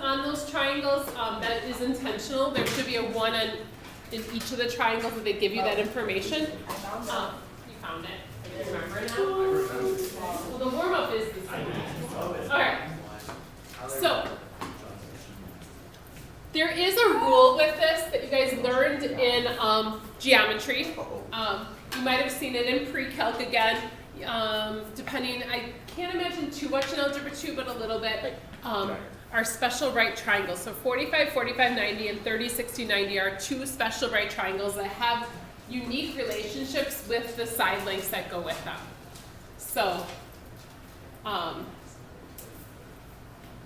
on those triangles, that is intentional. There should be a 1 in each of the triangles that they give you that information. You found it. I can remember it now. Well, the warm-up is the same. All right. So there is a rule with this that you guys learned in geometry. You might have seen it in pre-calc again. Depending, I can't imagine too much in Algebra 2, but a little bit. Our special right triangles. So 45, 45, 90, and 30, 60, 90 are two special right triangles that have unique relationships with the side lengths that go with them. So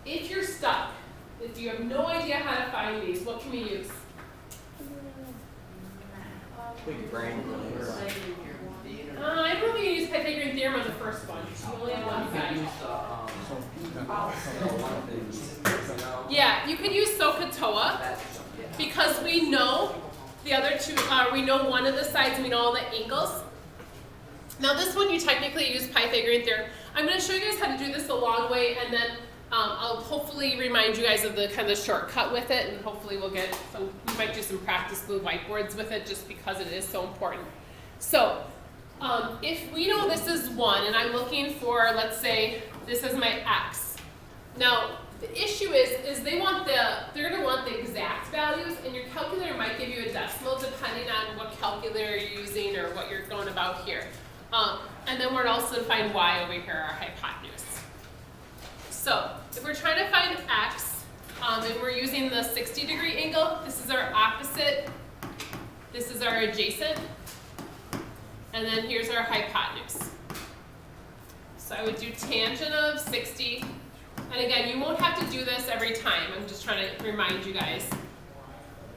if you're stuck, if you have no idea how to find these, what can we use? I don't think you use Pythagorean theorem on the first one. You only have one side. Yeah, you could use SOHCAHTOA because we know the other two, we know one of the sides and we know all the angles. Now this one you technically use Pythagorean theorem. I'm going to show you guys how to do this the long way, and then I'll hopefully remind you guys of the kind of shortcut with it, and hopefully we'll get some, we might do some practice blue whiteboards with it just because it is so important. So if we know this is 1 and I'm looking for, let's say, this is my x. Now, the issue is they're going to want the exact values, and your calculator might give you a decimal depending on what calculator you're using or what you're going about here. And then we're also to find y over here, our hypotenuse. So if we're trying to find x, and we're using the 60-degree angle, this is our opposite, this is our adjacent, and then here's our hypotenuse. So I would do tangent of 60, and again, you won't have to do this every time. I'm just trying to remind you guys.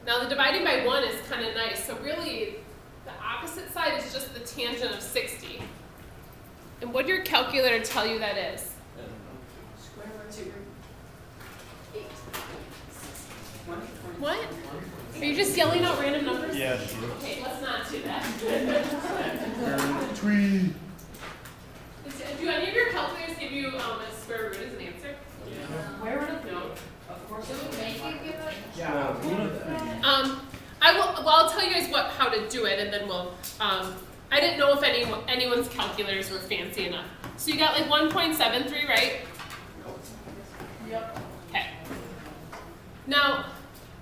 Now the dividing by 1 is kind of nice, so really the opposite side is just the tangent of 60. And what did your calculator tell you that is? Square root of 8. What? Are you just yelling out random numbers? Yeah, she is. Okay, let's not do that. Trig. Do any of your calculators give you a square root as an answer? Yeah. Square root of no. Of course, it would make you give it. Yeah. I'll tell you guys how to do it, and then we'll. I didn't know if anyone's calculators were fancy enough. So you got like 1.73, right? Yep. Okay. Now,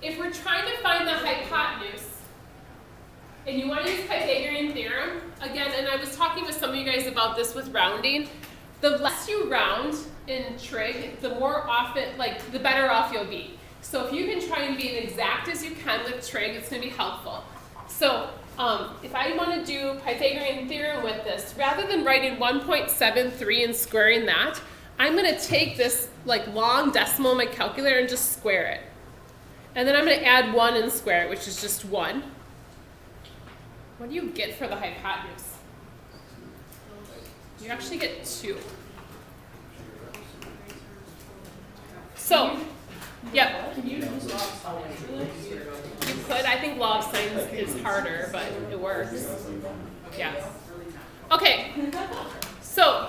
if we're trying to find the hypotenuse, and you want to use Pythagorean theorem, again, and I was talking with some of you guys about this with rounding, the less you round in trig, the more often, the better off you'll be. So if you can try and be as exact as you can with trig, it's going to be helpful. So if I want to do Pythagorean theorem with this, rather than writing 1.73 and squaring that, I'm going to take this long decimal in my calculator and just square it. And then I'm going to add 1 and square it, which is just 1. What do you get for the hypotenuse? You actually get 2. So, yep. Can you use log signs? You could. I think log signs is harder, but it works. Yeah. Okay. So,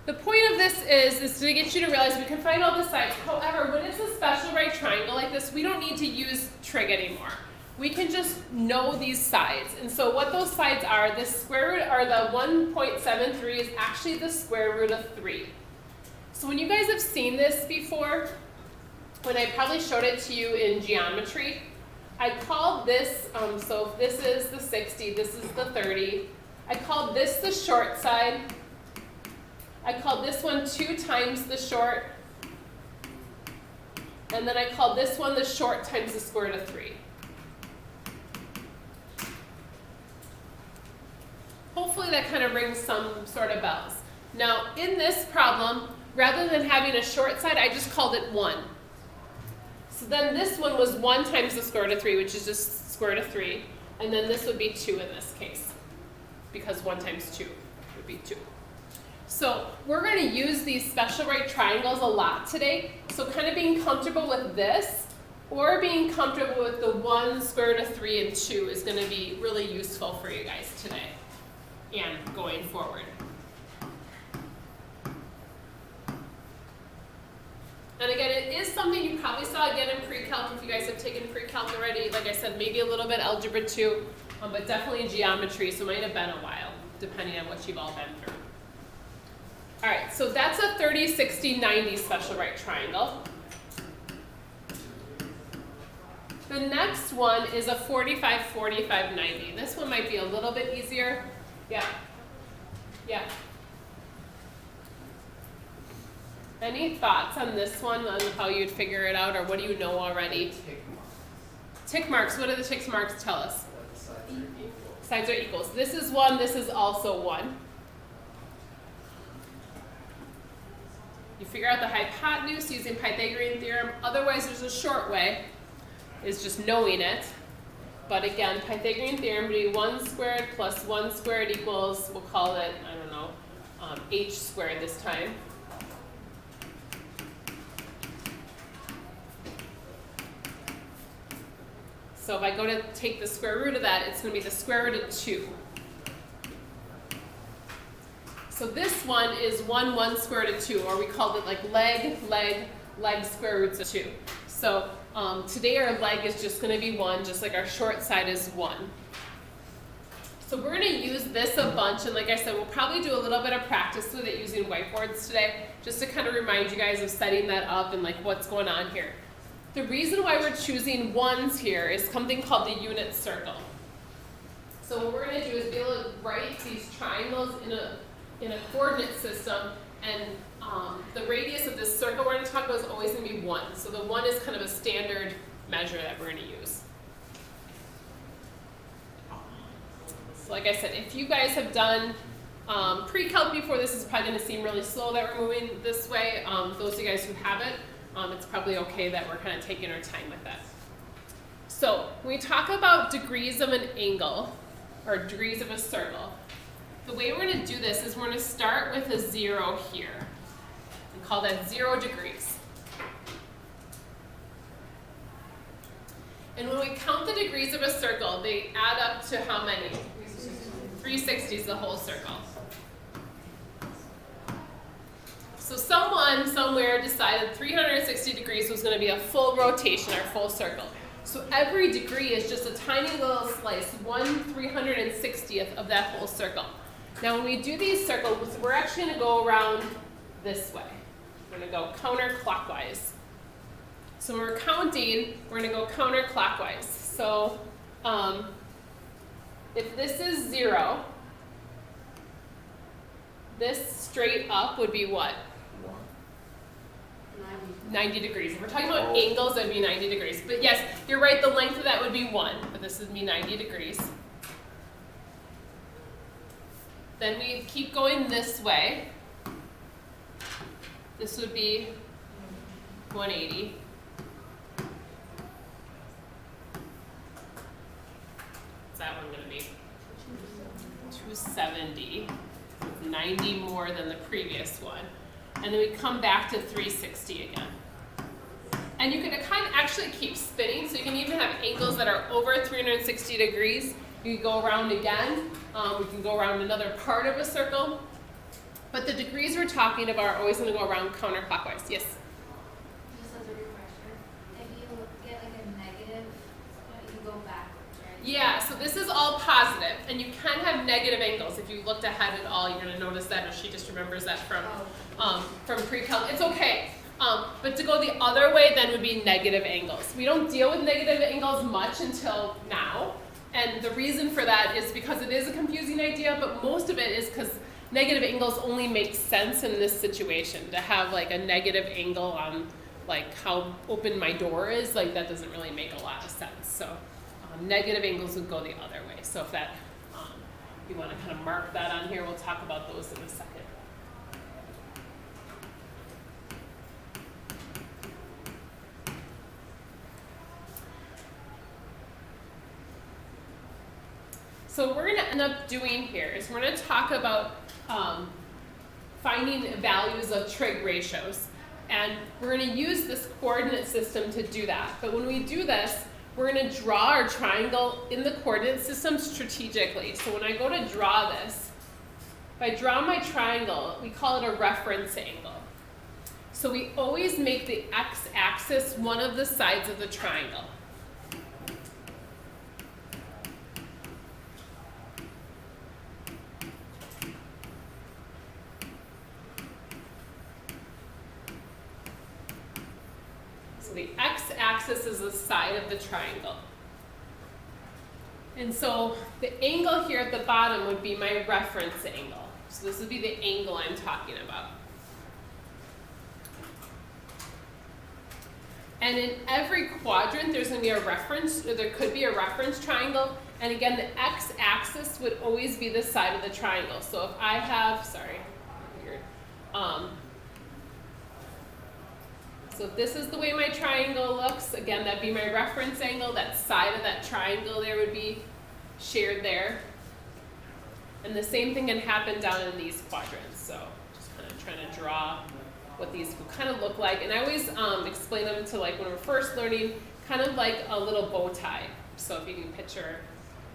the point of this is to get you to realize we can find all the sides. However, when it's a special right triangle like this, we don't need to use trig anymore. We can just know these sides. And so what those sides are, the square root, or the 1.73 is actually the square root of 3. So when you guys have seen this before, when I probably showed it to you in geometry, I called this, so if this is the 60, this is the 30. I called this the short side. I called this one 2 times the short. And then I called this one the short times the square root of 3. Hopefully that kind of rings some sort of bells. Now, in this problem, rather than having a short side, I just called it 1. So then this one was 1 times the square root of 3, which is just square root of 3. And then this would be 2 in this case, because 1 times 2 would be 2. So we're going to use these special right triangles a lot today. So kind of being comfortable with this, or being comfortable with the 1, square root of 3, and 2 is going to be really useful for you guys today and going forward. And again, it something you probably saw again in pre-calc if you guys have taken pre-calc already. Like I said, maybe a little bit algebra 2, but definitely geometry, so it might have been a while, depending on what you've all been through. All right, so that's a 30, 60, 90 special right triangle. The next one is a 45, 45, 90. This one might be a little bit easier. Yeah. Yeah. Any thoughts on this one, on how you'd figure it out, or what do you know already? Tick marks. What do the tick marks tell us? Sides are equals. This is 1, this is also 1. You figure out the hypotenuse using Pythagorean theorem. Otherwise, there's a short way, is just knowing it. But again, Pythagorean theorem would be 1 squared plus 1 squared equals, we'll call it, I don't know, h squared this time. So if I go to take the square root of that, it's going to be the square root of 2. So this one is 1 square root of 2, or we called it like leg square roots of 2. So today our leg is just going to be 1, just like our short side is 1. So we're going to use this a bunch, and like I said, we'll probably do a little bit of practice with it using whiteboards today, just to kind of remind you guys of setting that up and like what's going on here. The reason why we're choosing 1s here is something called the unit circle. So what we're going to do is be able to write these triangles in a coordinate system, and the radius of this circle we're going to talk about is always going to be 1. So the 1 is kind of a standard measure that we're going to use. So like I said, if you guys have done pre-calc before, this is probably going to seem really slow that we're moving this way. Those of you guys who haven't, it's probably okay that we're kind of taking our time with that. So when we talk about degrees of an angle, or degrees of a circle, the way we're going to do this is we're going to start with a 0 here, and call that 0 degrees. And when we count the degrees of a circle, they add up to how many? 360 is the whole circle. So someone somewhere decided 360 degrees was going to be a full rotation or full circle. So every degree is just a tiny little slice, 1/360th of that whole circle. Now when we do these circles, we're actually going to go around this way. We're going to go counterclockwise. So when we're counting, we're going to go counterclockwise. So if this is 0, this straight up would be what? 90 degrees. If we're talking about angles, that would be 90 degrees. But yes, you're right, the length of that would be 1, but this would be 90 degrees. Then we keep going this way. This would be 180. What's that one going to be? 270. 90 more than the previous one. And then we come back to 360 again. And you can kind of actually keep spinning, so you can even have angles that are over 360 degrees. You can go around again. We can go around another part of a circle. But the degrees we're talking about are always going to go around counterclockwise. Yes? Just as a refresher, if you get like a negative, you go backwards, right? Yeah, so this is all positive, and you can have negative angles. If you looked ahead at all, you're going to notice that, or she just remembers that from pre-calc. It's okay. But to go the other way then would be negative angles. We don't deal with negative angles much until now. And the reason for that is because it is a confusing idea, but most of it is because negative angles only make sense in this situation. To have like a negative angle on like how open my door is, like that doesn't really make a lot of sense. So negative angles would go the other way. So if that, you want to kind of mark that on here, we'll talk about those in a second. So what we're going to end up doing here is we're going to talk about finding values of trig ratios. And we're going to use this coordinate system to do that. But when we do this, we're going to draw our triangle in the coordinate system strategically. So when I go to draw this, if I draw my triangle, we call it a reference angle. So we always make the x-axis one of the sides of the triangle. So the x-axis is the side of the triangle. And so the angle here at the bottom would be my reference angle. So this would be the angle I'm talking about. And in every quadrant, there's going to be a reference, or there could be a reference triangle. And again, the x-axis would always be the side of the triangle. So if I have, sorry, weird. So if this is the way my triangle looks, again, that'd be my reference angle. That side of that triangle there would be shared there. And the same thing can happen down in these quadrants. So just kind of trying to draw what these will kind of look like. And I always explain them to, like, when we're first learning, kind of like a little bow tie. So if you can picture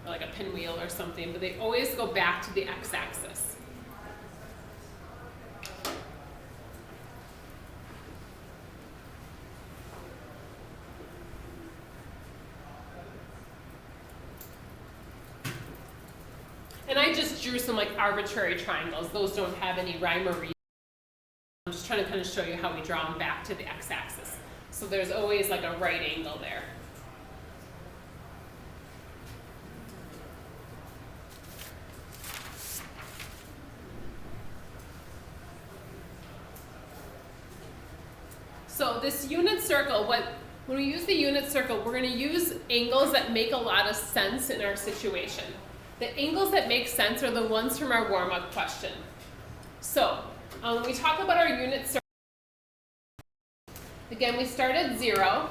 like a pinwheel or something, but they always go back to the x-axis. And I just drew some like arbitrary triangles. Those don't have any rhyme or reason. I'm just trying to kind of show you how we draw them back to the x-axis. So there's always like a right angle there. So this unit circle, when we use the unit circle, we're going to use angles that make a lot of sense in our situation. The angles that make sense are the ones from our warm-up question. So when we talk about our unit circle, again, we start at 0.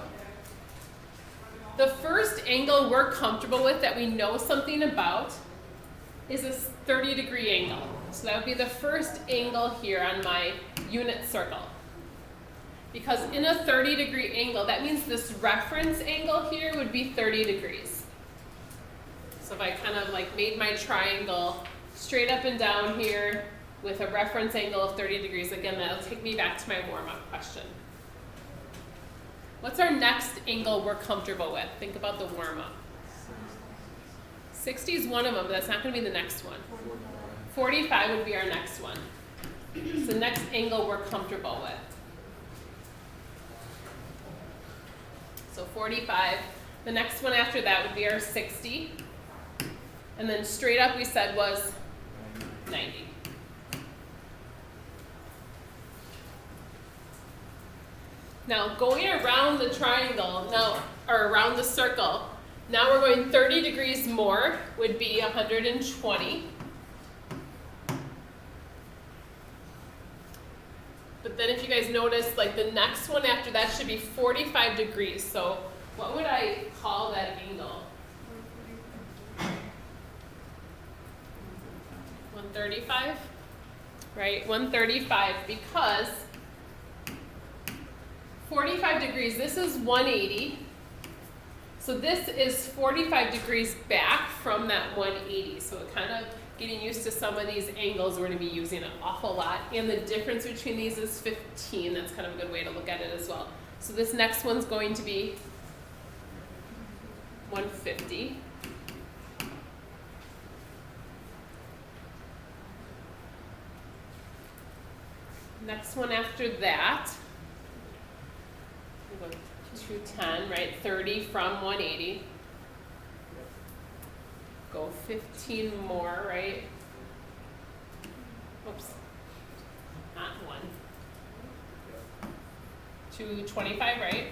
The first angle we're comfortable with that we know something about is a 30-degree angle. So that would be the first angle here on my unit circle. Because in a 30-degree angle, that means this reference angle here would be 30 degrees. So if I kind of like made my triangle straight up and down here with a reference angle of 30 degrees, again, that'll take me back to my warm-up question. What's our next angle we're comfortable with? Think about the warm-up. 60 is one of them, but that's not going to be the next one. 45 would be our next one. It's the next angle we're comfortable with. So 45. The next one after that would be our 60. And then straight up we said was 90. Now going around the triangle, or around the circle, now we're going 30 degrees more, would be 120. But then if you guys notice, like the next one after that should be 45 degrees. So what would I call that angle? 135, right? 135, because 45 degrees, this is 180. So this is 45 degrees back from that 180. So it kind of getting used to some of these angles we're going to be using an awful lot. And the difference between these is 15. That's kind of a good way to look at it as well. So this next one's going to be 150. Next one after that, we'll go 210, right? 30 from 180. Go 15 more, right? Oops, not 1. 225, right?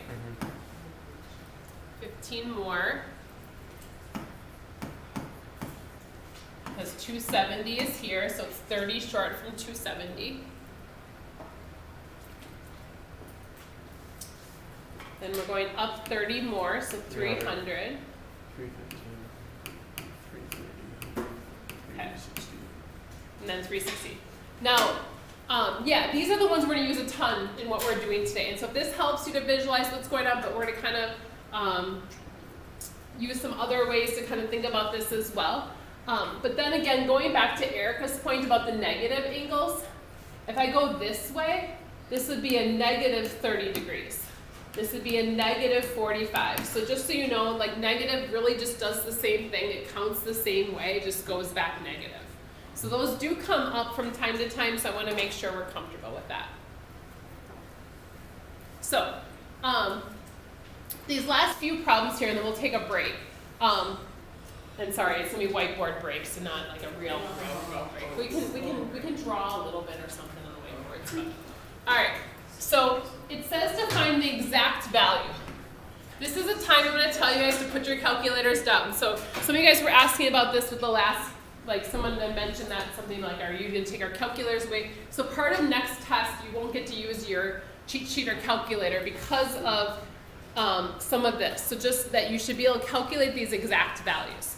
15 more. Because 270 is here, so it's 30 short from 270. Then we're going up 30 more, so 300. 315, 330, Okay. 360. And then 360. Now, yeah, these are the ones we're going to use a ton in what we're doing today. And so if this helps you to visualize what's going on, but we're going to kind of use some other ways to kind of think about this as well. But then again, going back to Erica's point about the negative angles, if I go this way, This would be a negative 30 degrees. This would be a negative 45. So just so you know, like negative really just does the same thing. It counts the same way, it just goes back negative. So those do come up from time to time, so I want to make sure we're comfortable with that. So, these last few problems here, and then we'll take a break. And sorry, it's gonna be whiteboard breaks and not like a real break. We can draw a little bit or something on the whiteboards. But. All right. So it says to find the exact value. This is a time I'm going to tell you guys to put your calculators down. So some of you guys were asking about this with the last, like someone mentioned that something like, are you going to take our calculators away? So part of next test, you won't get to use your cheat sheet or calculator because of some of this. So just that you should be able to calculate these exact values.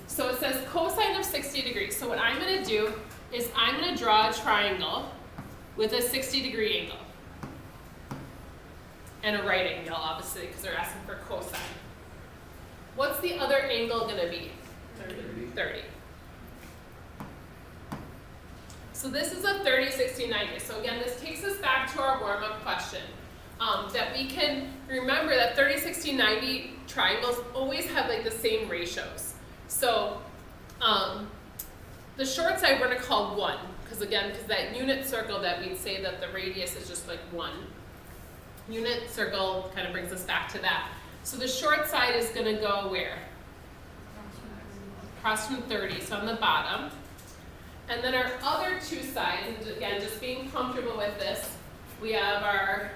So it says cosine of 60 degrees. So what I'm going to do is I'm going to draw a triangle with a 60-degree angle. And a right angle, obviously, because they're asking for cosine. What's the other angle going to be? 30. So this is a 30, 60, 90. So again, this takes us back to our warm-up question. That we can remember that 30, 60, 90 triangles always have like the same ratios. So the short side we're going to call 1. Because that unit circle that we'd say that the radius is just like 1. Unit circle kind of brings us back to that. So the short side is going to go where? Across from 30, so on the bottom. And then our other two sides, and again, just being comfortable with this, we have our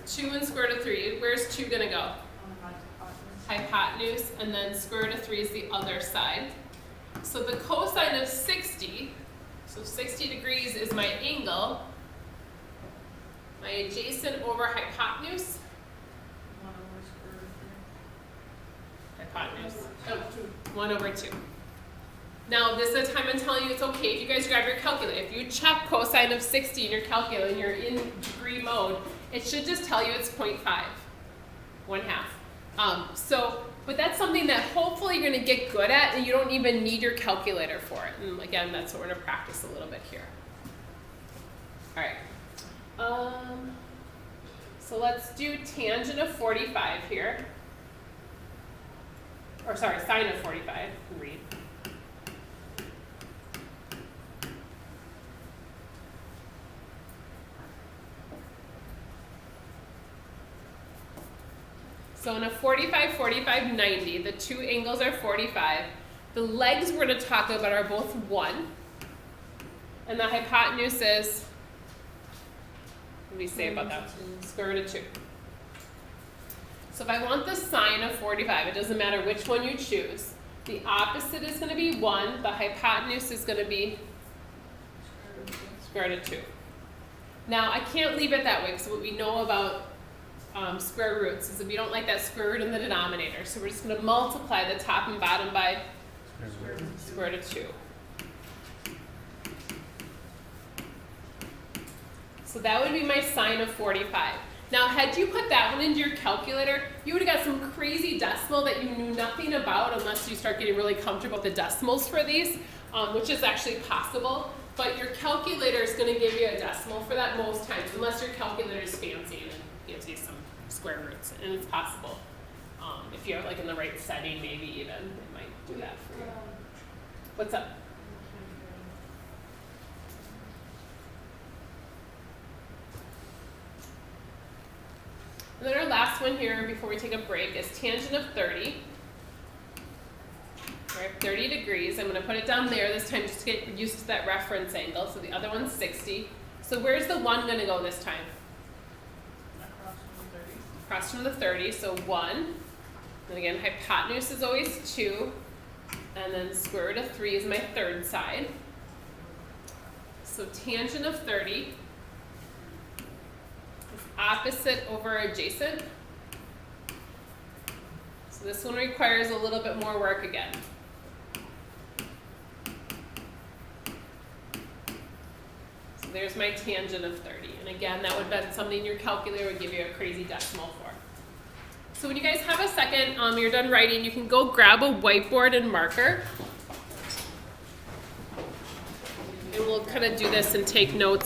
2 and square root of 3. Where's 2 going to go? Hypotenuse, and then square root of 3 is the other side. So the cosine of 60, so 60 degrees is my angle. My adjacent over hypotenuse. 1 over hypotenuse. 1 over 2. Now this is the time I'm telling you it's okay if you guys grab your calculator. If you check cosine of 60 in your calculator and you're in degree mode, it should just tell you it's 0.5, 1/2. But that's something that hopefully you're going to get good at, and you don't even need your calculator for it. And again, that's what we're going to practice a little bit here. All right. So let's do tangent of 45 here. Or sorry, sine of 45. Read. So in a 45, 45, 90, the two angles are 45. The legs we're going to talk about are both 1. And the hypotenuse is, what do we say about that? Square root of 2. So if I want the sine of 45, it doesn't matter which one you choose. The opposite is going to be 1. The hypotenuse is going to be square root of 2. Now I can't leave it that way because what we know about square roots is if we don't like that square root in the denominator. So we're just going to multiply the top and bottom by square root of 2. So that would be my sine of 45. Now, had you put that one into your calculator, you would have got some crazy decimal that you knew nothing about unless you start getting really comfortable with the decimals for these, which is actually possible. But your calculator is going to give you a decimal for that most times, unless your calculator is fancy and gives you some square roots, and it's possible. If you're like in the right setting, maybe even it might do that for you. What's up? And then our last one here before we take a break is tangent of 30. All right, 30 degrees. I'm going to put it down there this time just to get used to that reference angle. So the other one's 60. So where's the 1 going to go this time? Across from the 30. So 1. And again, hypotenuse is always 2. And then square root of 3 is my third side. So tangent of 30. Opposite over adjacent. So this one requires a little bit more work again. So there's my tangent of 30. And again, that would have been something your calculator would give you a crazy decimal for. So when you guys have a second, you're done writing, you can go grab a whiteboard and marker. And we'll kind of do this and take notes